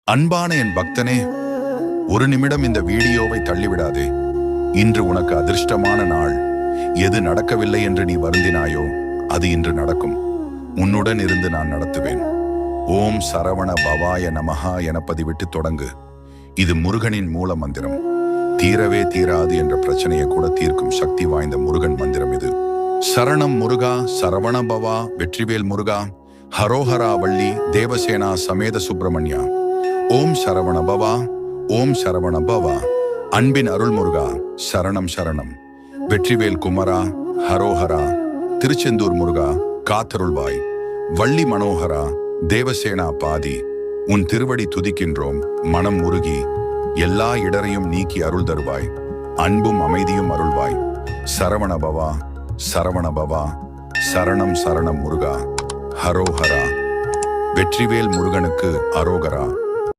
அன்பான என் பக்தனே, ஒரு நிமிடம் இந்த வீடியோவை தள்ளிவிடாதே. இன்று உனக்கு அதிர்ஷ்டமான நாள். எது நடக்கவில்லை என்று நீ வருந்தினாயோ அது இன்று நடக்கும். உன்னுடன் இருந்து நான் நடத்துவேன். ஓம் சரவண பவாய நமஹா என பதிவிட்டு தொடங்கு. இது முருகனின் மூல மந்திரம். தீரவே தீராது என்ற பிரச்சனையை கூட தீர்க்கும் சக்தி வாய்ந்த முருகன் மந்திரம் இது. சரணம் முருகா, சரவண பவா, வெற்றிவேல் முருகா, ஹரோஹரா வள்ளி தேவசேனா சமேத சுப்பிரமணியா. ஓம் சரவண பவா, ஓம் சரவண பவா. அன்பின் அருள் முருகா, சரணம் சரணம். வெற்றிவேல் குமரா, ஹரோஹரா. திருச்செந்தூர் முருகா, காத்தருள்வாய். வள்ளி மனோகரா, தேவசேனா பாதி. உன் திருவடி துதிக்கின்றோம், மனம் உருகி. எல்லா இடரையும் நீக்கி அருள் தருவாய். அன்பும் அமைதியும் அருள்வாய். சரவண பவா, சரவண பவா. சரணம் சரணம் முருகா, ஹரோஹரா. வெற்றிவேல் முருகனுக்கு அரோகரா.